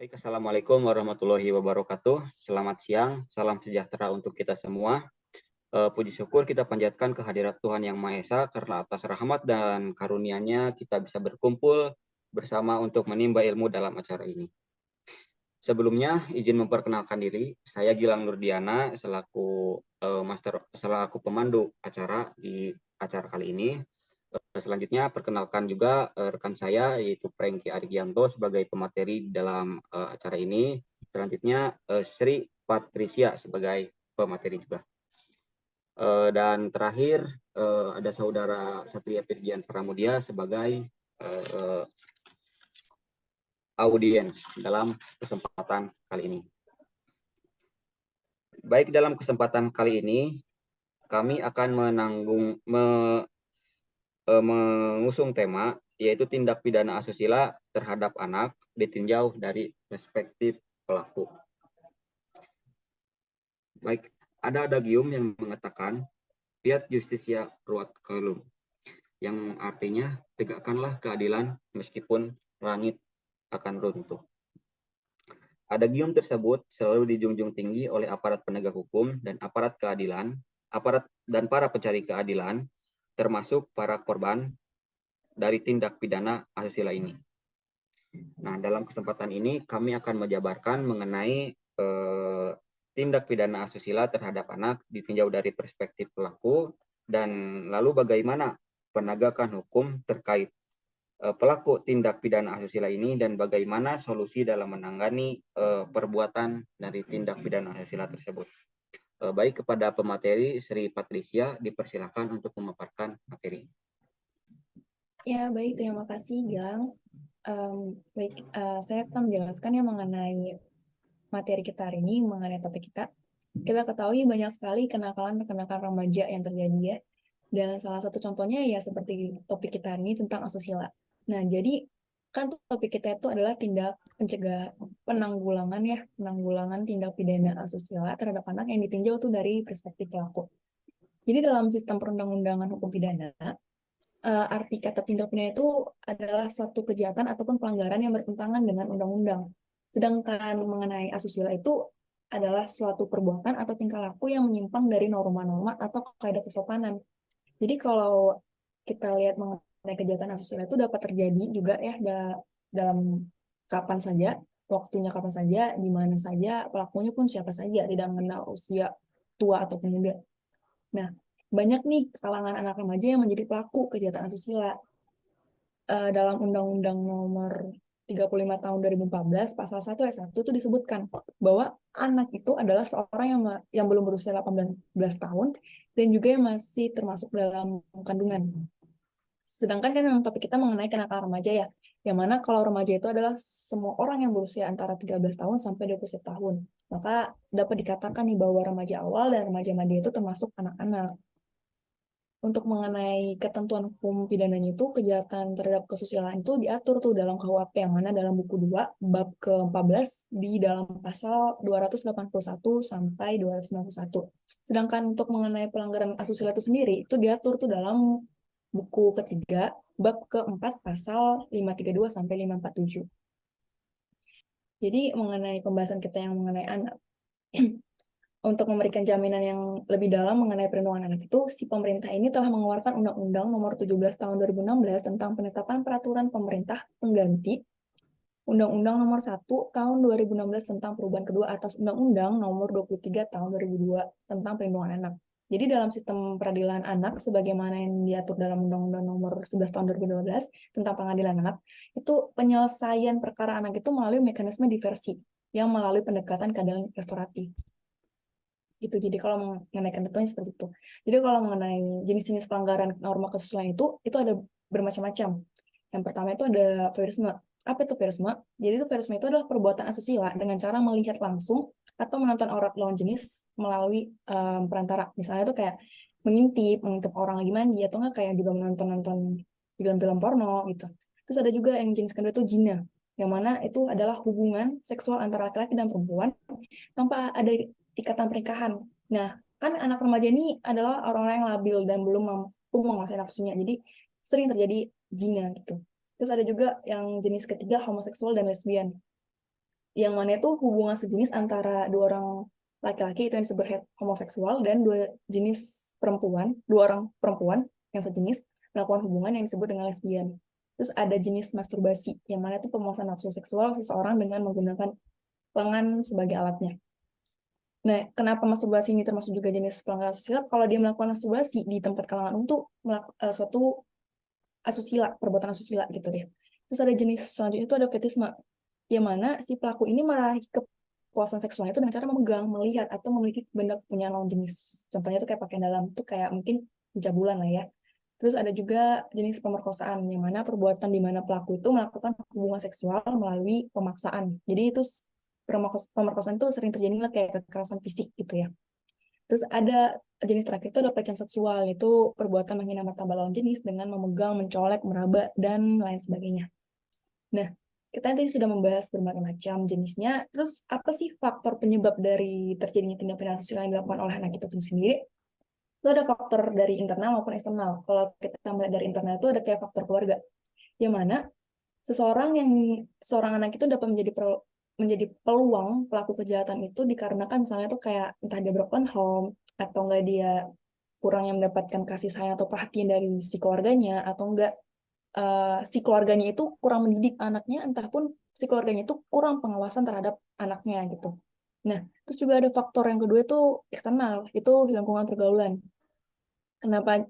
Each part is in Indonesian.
Baik, Assalamualaikum warahmatullahi wabarakatuh. Selamat siang, salam sejahtera untuk kita semua. Puji syukur kita panjatkan kehadirat Tuhan Yang Maha Esa karena atas rahmat dan karunia-Nya kita bisa berkumpul bersama untuk menimba ilmu dalam acara ini. Sebelumnya, izin memperkenalkan diri, saya Gilang Nurdiana selaku pemandu acara di acara kali ini. Selanjutnya perkenalkan juga rekan saya yaitu Prengki Arigianto sebagai pemateri dalam acara ini. Selanjutnya Sri Patricia sebagai pemateri juga. Dan terakhir ada saudara Satria Firjian Pramudia sebagai audiens dalam kesempatan kali ini. Baik, dalam kesempatan kali ini kami akan mengusung tema yaitu tindak pidana asusila terhadap anak ditinjau dari perspektif pelaku. Baik, ada adagium yang mengatakan fiat justitia ruat caelum, yang artinya tegakkanlah keadilan meskipun langit akan runtuh. Adagium tersebut selalu dijunjung tinggi oleh aparat penegak hukum dan aparat keadilan, dan para pencari keadilan, termasuk para korban dari tindak pidana asusila ini. Nah, dalam kesempatan ini kami akan menjabarkan mengenai tindak pidana asusila terhadap anak ditinjau dari perspektif pelaku, dan lalu bagaimana penegakan hukum terkait pelaku tindak pidana asusila ini dan bagaimana solusi dalam menangani perbuatan dari tindak pidana asusila tersebut. Baik, kepada pemateri Sri Patricia dipersilakan untuk memaparkan materi. Ya, baik, terima kasih, Gilang. Saya akan menjelaskan yang mengenai materi kita hari ini, mengenai topik kita. Kita ketahui banyak sekali kenakalan-kenakalan remaja yang terjadi ya. Dan salah satu contohnya ya seperti topik kita hari ini tentang asusila. Nah, jadi kan topik kita itu adalah penanggulangan tindak pidana asusila terhadap anak yang ditinjau tuh dari perspektif pelaku. Jadi dalam sistem perundang-undangan hukum pidana, arti kata tindak pidana itu adalah suatu kejahatan ataupun pelanggaran yang bertentangan dengan undang-undang. Sedangkan mengenai asusila itu adalah suatu perbuatan atau tingkah laku yang menyimpang dari norma-norma atau kaidah kesopanan. Jadi kalau kita lihat mengenai kejahatan asusila itu dapat terjadi juga ya dalam kapan saja, waktunya kapan saja, di mana saja, pelakunya pun siapa saja, tidak mengenal usia tua ataupun muda. Nah, banyak nih kalangan anak remaja yang menjadi pelaku kejahatan asusila. Dalam Undang-Undang Nomor 35 Tahun 2014, Pasal 1 ayat 1 itu disebutkan bahwa anak itu adalah seorang yang belum berusia 18 tahun dan juga yang masih termasuk dalam kandungan. Sedangkan kan yang topik kita mengenai kenakalan remaja ya, yang mana kalau remaja itu adalah semua orang yang berusia antara 13 tahun sampai 21 tahun. Maka dapat dikatakan nih bahwa remaja awal dan remaja madya itu termasuk anak-anak. Untuk mengenai ketentuan hukum pidananya itu, kejahatan terhadap kesusilaan itu diatur tuh dalam KUHP, yang mana dalam buku 2, bab ke-14, di dalam pasal 281 sampai 291. Sedangkan untuk mengenai pelanggaran asusila itu sendiri, itu diatur tuh dalam buku ketiga, bab ke-4, pasal 532 sampai 547. Jadi mengenai pembahasan kita yang mengenai anak, untuk memberikan jaminan yang lebih dalam mengenai perlindungan anak itu, si pemerintah ini telah mengeluarkan Undang-Undang Nomor 17 Tahun 2016 tentang penetapan peraturan pemerintah pengganti Undang-Undang Nomor 1 Tahun 2016 tentang perubahan kedua atas Undang-Undang Nomor 23 Tahun 2002 tentang perlindungan anak. Jadi dalam sistem peradilan anak, sebagaimana yang diatur dalam Undang-Undang Nomor 11 Tahun 2012 tentang pengadilan anak, itu penyelesaian perkara anak itu melalui mekanisme diversi yang melalui pendekatan keadilan restoratif. Gitu. Jadi kalau mengenai ketentuannya seperti itu. Jadi kalau mengenai jenis-jenis pelanggaran norma kesusilaan itu ada bermacam-macam. Yang pertama itu ada voyeurisme. Apa itu voyeurisme? Jadi itu voyeurisme itu adalah perbuatan asusila dengan cara melihat langsung atau menonton aurat lawan jenis melalui perantara. Misalnya itu kayak mengintip orang lagi mandi, atau enggak kayak juga menonton film-film porno gitu. Terus ada juga yang jenis kedua itu zina, yang mana itu adalah hubungan seksual antara laki-laki dan perempuan tanpa ada ikatan pernikahan. Nah, kan anak remaja ini adalah orang-orang yang labil dan belum mampu menguasai nafsunya. Jadi sering terjadi zina gitu. Terus ada juga yang jenis ketiga, homoseksual dan lesbian. yang mana itu hubungan sejenis antara dua orang laki-laki itu yang disebut homoseksual dan dua orang perempuan yang sejenis melakukan hubungan yang disebut dengan lesbian. Terus ada jenis masturbasi yang mana itu pemuasan nafsu seksual seseorang dengan menggunakan lengan sebagai alatnya. Nah, kenapa masturbasi ini termasuk juga jenis pelanggaran asusila? Kalau dia melakukan masturbasi di tempat kalangan umum itu suatu asusila, perbuatan asusila gitu deh. Terus ada jenis selanjutnya itu ada fetisme, yang mana si pelaku ini meraih kepuasan seksualnya itu dengan cara memegang, melihat, atau memiliki benda kepunyaan lawan jenis. Contohnya itu kayak pakaian dalam, itu kayak mungkin pencabulan lah ya. Terus ada juga jenis pemerkosaan, yang mana perbuatan di mana pelaku itu melakukan hubungan seksual melalui pemaksaan. Jadi itu pemerkosaan itu sering terjadi lah kayak kekerasan fisik gitu ya. Terus ada jenis terakhir itu ada pelecehan seksual, itu perbuatan menghina martabat lawan jenis dengan memegang, mencolek, meraba, dan lain sebagainya. Nah, kita tadi sudah membahas berbagai macam jenisnya. Terus apa sih faktor penyebab dari terjadinya tindak pidana asusila yang dilakukan oleh anak itu sendiri? Itu ada faktor dari internal maupun eksternal. Kalau kita melihat dari internal itu ada kayak faktor keluarga, yang mana seorang anak itu dapat menjadi peluang pelaku kejahatan itu dikarenakan misalnya tuh kayak entah dia broken home atau enggak dia kurangnya mendapatkan kasih sayang atau perhatian dari si keluarganya atau enggak si keluarganya itu kurang mendidik anaknya entah pun si keluarganya itu kurang pengawasan terhadap anaknya gitu. Nah, terus juga ada faktor yang kedua itu eksternal, itu lingkungan pergaulan. Kenapa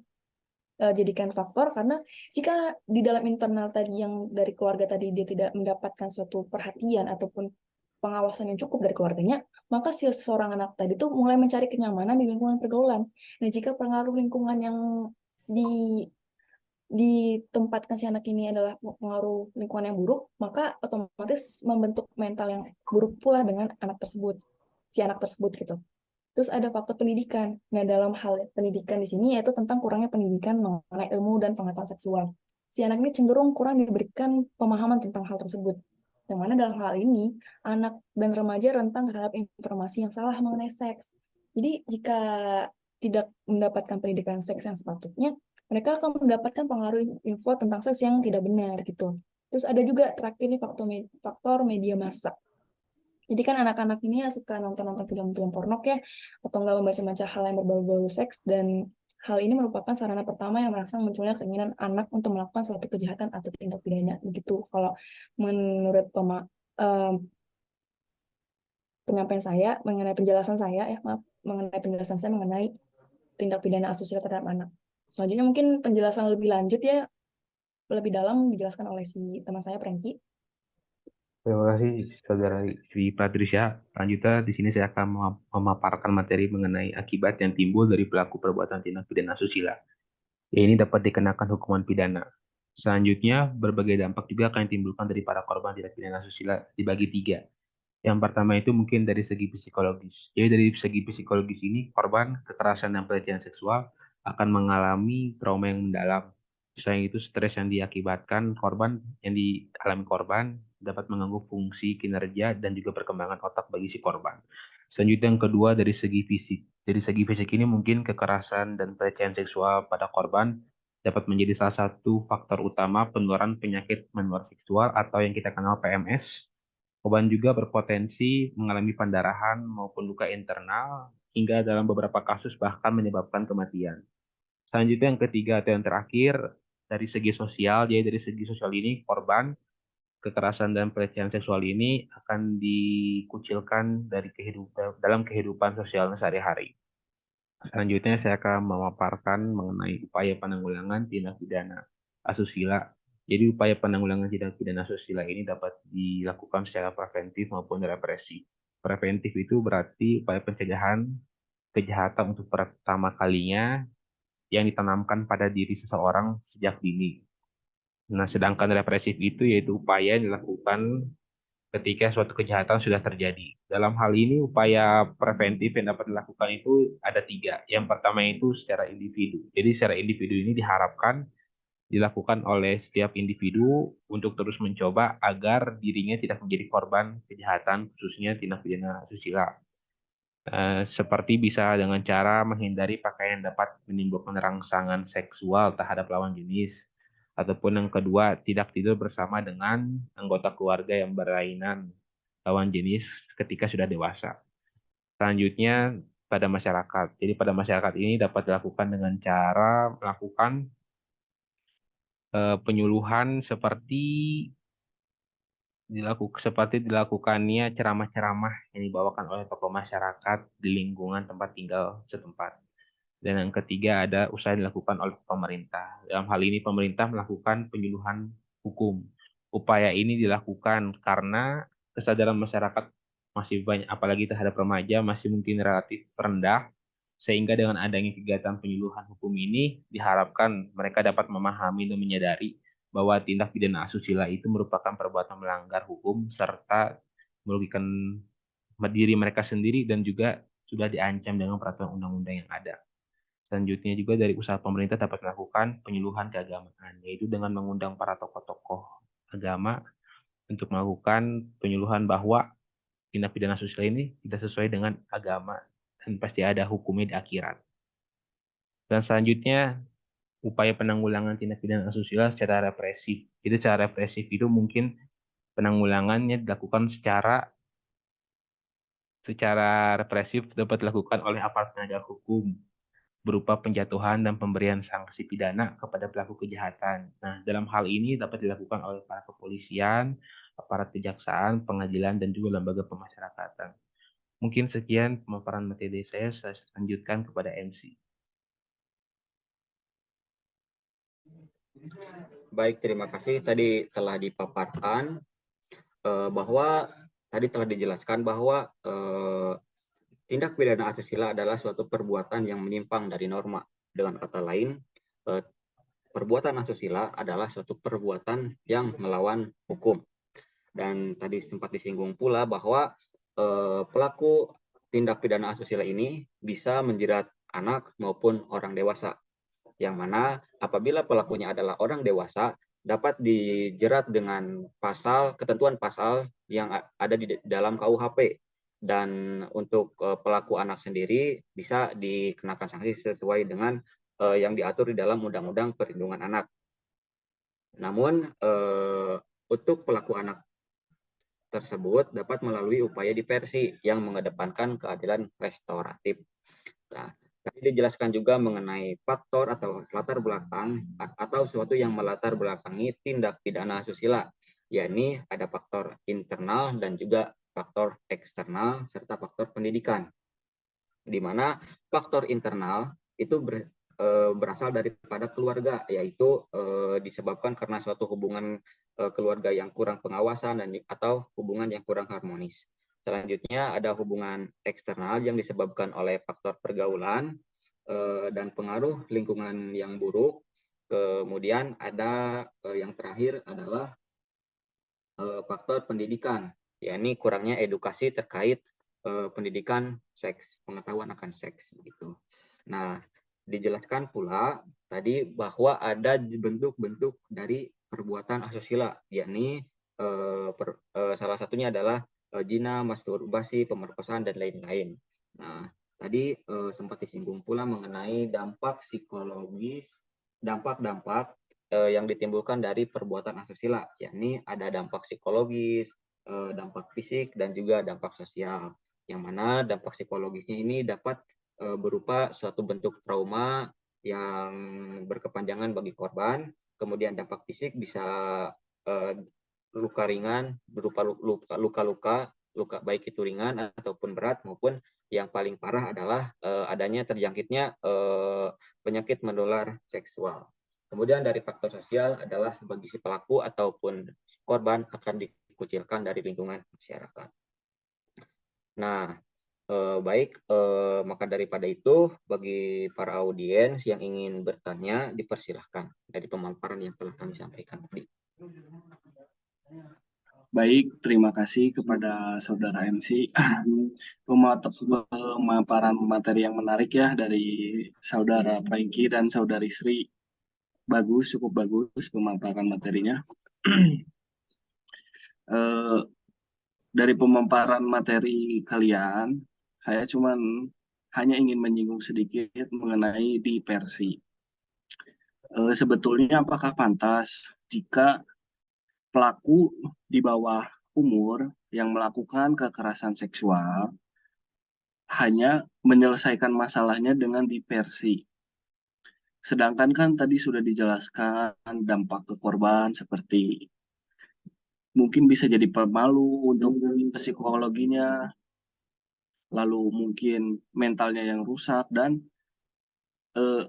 jadikan faktor karena jika di dalam internal tadi yang dari keluarga tadi dia tidak mendapatkan suatu perhatian ataupun pengawasan yang cukup dari keluarganya, maka si seorang anak tadi tuh mulai mencari kenyamanan di lingkungan pergaulan. Nah, jika pengaruh lingkungan yang di ditempatkan si anak ini adalah pengaruh lingkungan yang buruk, maka otomatis membentuk mental yang buruk pula dengan si anak tersebut gitu. Terus ada faktor pendidikan. Nah, dalam hal pendidikan di sini yaitu tentang kurangnya pendidikan mengenai ilmu dan pengetahuan seksual. Si anak ini cenderung kurang diberikan pemahaman tentang hal tersebut. Yang mana dalam hal ini, anak dan remaja rentan terhadap informasi yang salah mengenai seks. Jadi, jika tidak mendapatkan pendidikan seks yang sepatutnya, mereka akan mendapatkan pengaruh info tentang seks yang tidak benar gitu. Terus ada juga terakhir nih faktor media massa. Jadi kan anak-anak ini ya suka nonton-nonton film-film pornok ya, atau nggak membaca-baca hal yang berbau-bau seks, dan hal ini merupakan sarana pertama yang merangsang munculnya keinginan anak untuk melakukan suatu kejahatan atau tindak pidana. Begitu kalau menurut penyampaian saya, mengenai penjelasan saya mengenai tindak pidana asusila terhadap anak. Selanjutnya mungkin penjelasan lebih lanjut ya, lebih dalam dijelaskan oleh si teman saya, Prengki. Terima kasih Saudara Sri Patricia. Selanjutnya di sini saya akan memaparkan materi mengenai akibat yang timbul dari pelaku perbuatan tindak pidana asusila. Ini dapat dikenakan hukuman pidana. Selanjutnya, berbagai dampak juga akan ditimbulkan dari para korban tindak pidana asusila dibagi tiga. Yang pertama itu mungkin dari segi psikologis. Jadi dari segi psikologis ini, korban kekerasan dan pelecehan seksual akan mengalami trauma yang mendalam. Selain itu, stres yang diakibatkan korban, yang dialami korban, dapat mengganggu fungsi, kinerja, dan juga perkembangan otak bagi si korban. Selanjutnya yang kedua dari segi fisik. Dari segi fisik ini mungkin kekerasan dan pelecehan seksual pada korban dapat menjadi salah satu faktor utama penularan penyakit menular seksual atau yang kita kenal PMS. Korban juga berpotensi mengalami pendarahan maupun luka internal hingga dalam beberapa kasus bahkan menyebabkan kematian. Selanjutnya yang ketiga atau yang terakhir dari segi sosial, jadi dari segi sosial ini korban kekerasan dan pelecehan seksual ini akan dikucilkan dari dalam kehidupan sosialnya sehari-hari. Selanjutnya saya akan memaparkan mengenai upaya penanggulangan tindak pidana asusila. Jadi upaya penanggulangan tindak pidana asusila ini dapat dilakukan secara preventif maupun represi. Preventif itu berarti upaya pencegahan kejahatan untuk pertama kalinya yang ditanamkan pada diri seseorang sejak dini. Nah, sedangkan represif itu yaitu upaya yang dilakukan ketika suatu kejahatan sudah terjadi. Dalam hal ini, upaya preventif yang dapat dilakukan itu ada tiga. Yang pertama itu secara individu. Jadi secara individu ini diharapkan dilakukan oleh setiap individu untuk terus mencoba agar dirinya tidak menjadi korban kejahatan, khususnya tindak pidana asusila. Seperti bisa dengan cara menghindari pakaian yang dapat menimbulkan rangsangan seksual terhadap lawan jenis. Ataupun yang kedua, tidak tidur bersama dengan anggota keluarga yang berlainan. lawan jenis ketika sudah dewasa. Selanjutnya pada masyarakat. Jadi pada masyarakat ini dapat dilakukan dengan cara melakukan penyuluhan seperti dilakukannya ceramah-ceramah yang dibawakan oleh tokoh masyarakat di lingkungan tempat tinggal setempat. Dan yang ketiga ada usaha yang dilakukan oleh pemerintah. Dalam hal ini pemerintah melakukan penyuluhan hukum. Upaya ini dilakukan karena kesadaran masyarakat masih banyak, apalagi terhadap remaja, masih mungkin relatif rendah, sehingga dengan adanya kegiatan penyuluhan hukum ini diharapkan mereka dapat memahami dan menyadari bahwa tindak pidana asusila itu merupakan perbuatan melanggar hukum serta merugikan diri mereka sendiri dan juga sudah diancam dengan peraturan undang-undang yang ada. Selanjutnya juga dari usaha pemerintah dapat melakukan penyuluhan keagamaan, yaitu dengan mengundang para tokoh-tokoh agama untuk melakukan penyuluhan bahwa tindak pidana asusila ini tidak sesuai dengan agama dan pasti ada hukumnya di akhirat. Dan selanjutnya upaya penanggulangan tindak pidana asusila secara represif. Jadi secara represif itu mungkin penanggulangannya dilakukan secara represif dapat dilakukan oleh aparat penegak hukum berupa penjatuhan dan pemberian sanksi pidana kepada pelaku kejahatan. Nah, dalam hal ini dapat dilakukan oleh para kepolisian, aparat kejaksaan, pengadilan, dan juga lembaga pemasyarakatan. Mungkin sekian pemaparan materi saya lanjutkan kepada MC. Baik, terima kasih. Tadi telah dipaparkan bahwa tadi telah dijelaskan bahwa tindak pidana asusila adalah suatu perbuatan yang menyimpang dari norma. Dengan kata lain, perbuatan asusila adalah suatu perbuatan yang melawan hukum. Dan tadi sempat disinggung pula bahwa pelaku tindak pidana asusila ini bisa menjerat anak maupun orang dewasa. Yang mana apabila pelakunya adalah orang dewasa dapat dijerat dengan ketentuan pasal yang ada di dalam KUHP. Dan untuk pelaku anak sendiri bisa dikenakan sanksi sesuai dengan yang diatur di dalam Undang-Undang Perlindungan Anak. Namun untuk pelaku anak tersebut dapat melalui upaya diversi yang mengedepankan keadilan restoratif. Nah, tadi dijelaskan juga mengenai faktor atau latar belakang atau sesuatu yang melatar belakangi tindak pidana asusila, yakni ada faktor internal dan juga faktor eksternal serta faktor pendidikan. Di mana faktor internal itu berasal daripada keluarga, yaitu disebabkan karena suatu hubungan keluarga yang kurang pengawasan atau hubungan yang kurang harmonis. Selanjutnya ada hubungan eksternal yang disebabkan oleh faktor pergaulan dan pengaruh lingkungan yang buruk. Kemudian ada yang terakhir adalah faktor pendidikan, yakni kurangnya edukasi terkait pendidikan seks, pengetahuan akan seks begitu. Nah, dijelaskan pula tadi bahwa ada bentuk-bentuk dari perbuatan asusila, yakni salah satunya adalah zina, masturbasi, pemerkosaan dan lain-lain. Nah, tadi sempat disinggung pula mengenai dampak psikologis, dampak-dampak yang ditimbulkan dari perbuatan asusila, yakni ada dampak psikologis, dampak fisik dan juga dampak sosial. Yang mana dampak psikologisnya ini dapat berupa suatu bentuk trauma yang berkepanjangan bagi korban. Kemudian dampak fisik bisa luka ringan berupa luka-luka baik itu ringan ataupun berat, maupun yang paling parah adalah adanya terjangkitnya penyakit menular seksual. Kemudian dari faktor sosial adalah bagi si pelaku ataupun korban akan dikucilkan dari lingkungan masyarakat. Nah, baik, maka daripada itu bagi para audiens yang ingin bertanya dipersilahkan dari pemaparan yang telah kami sampaikan tadi. Baik, terima kasih kepada Saudara MC. Pemaparan materi yang menarik ya dari Saudara Franky dan Saudari Sri. Bagus, cukup bagus pemaparan materinya. Dari pemaparan materi kalian, saya hanya ingin menyinggung sedikit mengenai diversi. Sebetulnya apakah pantas jika pelaku di bawah umur yang melakukan kekerasan seksual hanya menyelesaikan masalahnya dengan diversi. Sedangkan kan tadi sudah dijelaskan dampak ke korban seperti mungkin bisa jadi pemalu untuk psikologinya, lalu mungkin mentalnya yang rusak dan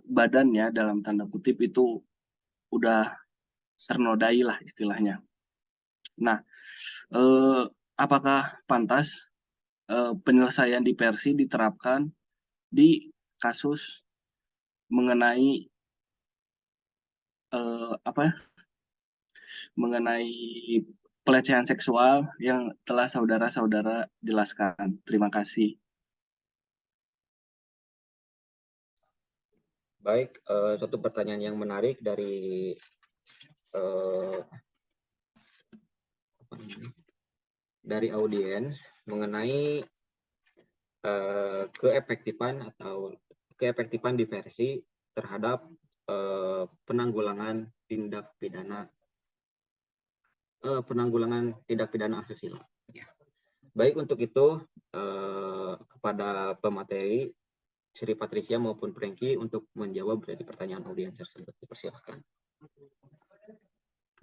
badannya dalam tanda kutip itu udah ternodai lah istilahnya. Nah, apakah pantas penyelesaian diversi diterapkan di kasus mengenai mengenai pelecehan seksual yang telah saudara-saudara jelaskan. Terima kasih. Baik, satu pertanyaan yang menarik dari audiens mengenai keefektifan diversi terhadap penanggulangan tindak pidana asusila. Ya. Baik, untuk itu kepada pemateri Sri Patricia maupun Frankie untuk menjawab dari pertanyaan audiens tersebut. Dipersilahkan.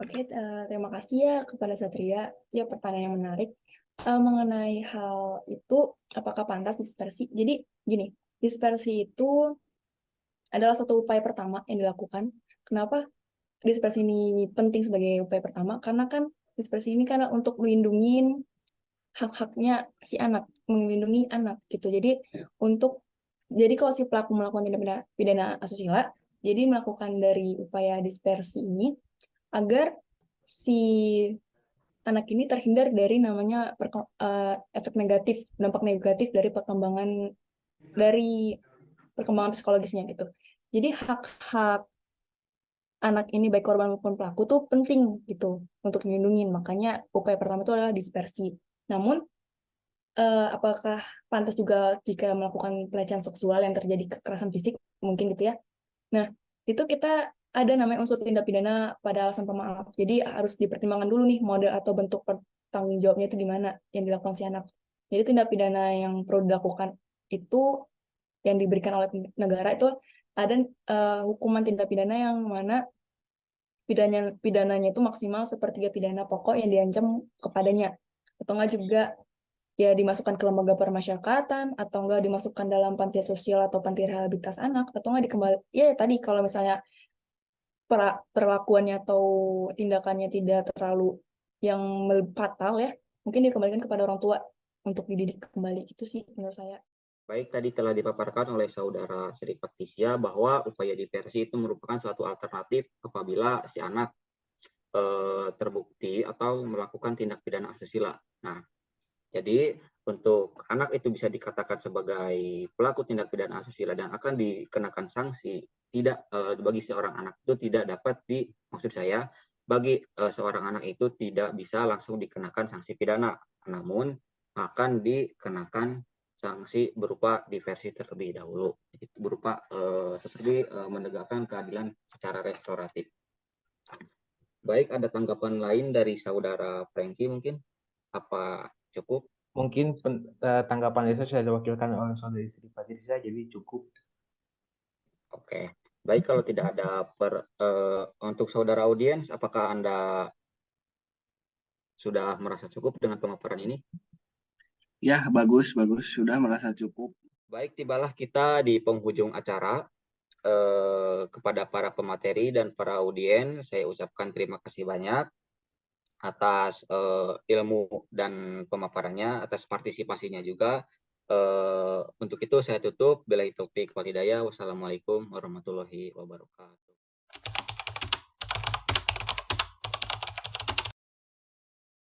Oke, terima kasih ya kepada Satria. Ya, pertanyaan yang menarik. Mengenai hal itu, apakah pantas dispersi? Jadi, gini, dispersi itu adalah satu upaya pertama yang dilakukan. Kenapa dispersi ini penting sebagai upaya pertama? Karena kan dispersi ini karena untuk melindungi hak-haknya si anak, melindungi anak gitu. Jadi kalau si pelaku melakukan tindak pidana asusila, jadi melakukan dari upaya dispersi ini agar si anak ini terhindar dari namanya efek negatif, dampak negatif dari perkembangan psikologisnya gitu. Jadi hak-hak anak ini baik korban maupun pelaku tuh penting gitu untuk dilindungi. Makanya upaya pertama itu adalah dispersi. Namun apakah pantas juga jika melakukan pelecehan seksual yang terjadi kekerasan fisik mungkin gitu ya. Nah, itu kita ada namanya unsur tindak pidana pada alasan pemaaf. Jadi harus dipertimbangkan dulu nih model atau bentuk tanggung jawabnya itu di mana yang dilakukan si anak. Jadi tindak pidana yang perlu dilakukan itu yang diberikan oleh negara itu ada hukuman tindak pidana yang mana pidananya itu maksimal sepertiga pidana pokok yang diancam kepadanya. Atau enggak juga ya dimasukkan ke lembaga permasyarakatan, atau enggak dimasukkan dalam panti sosial atau panti rehabilitas anak, atau enggak ya tadi kalau misalnya perlakuannya atau tindakannya tidak terlalu yang fatal ya, mungkin dikembalikan kepada orang tua untuk dididik kembali. Itu sih menurut saya. Baik, tadi telah dipaparkan oleh saudara Sri Patricia bahwa upaya diversi itu merupakan suatu alternatif apabila si anak terbukti atau melakukan tindak pidana asusila. Nah, jadi untuk anak itu bisa dikatakan sebagai pelaku tindak pidana asusila dan akan dikenakan sanksi, tidak bagi seorang anak itu tidak dapat maksud saya bagi seorang anak itu tidak bisa langsung dikenakan sanksi pidana, namun akan dikenakan sanksi berupa diversi terlebih dahulu, berupa seperti menegakkan keadilan secara restoratif. Baik, ada tanggapan lain dari saudara Frankie mungkin? Apa cukup? Mungkin tanggapan itu sudah diwakilkan oleh saudari Sri Patricia, jadi cukup. Oke, baik, kalau tidak ada untuk saudara audiens, apakah Anda sudah merasa cukup dengan pemaparan ini? Ya, bagus. Sudah merasa cukup. Baik, tibalah kita di penghujung acara. Kepada para pemateri dan para audiens, saya ucapkan terima kasih banyak atas ilmu dan pemaparannya, atas partisipasinya juga. Untuk itu saya tutup. Billahi taufik wal hidayah. Wassalamualaikum warahmatullahi wabarakatuh.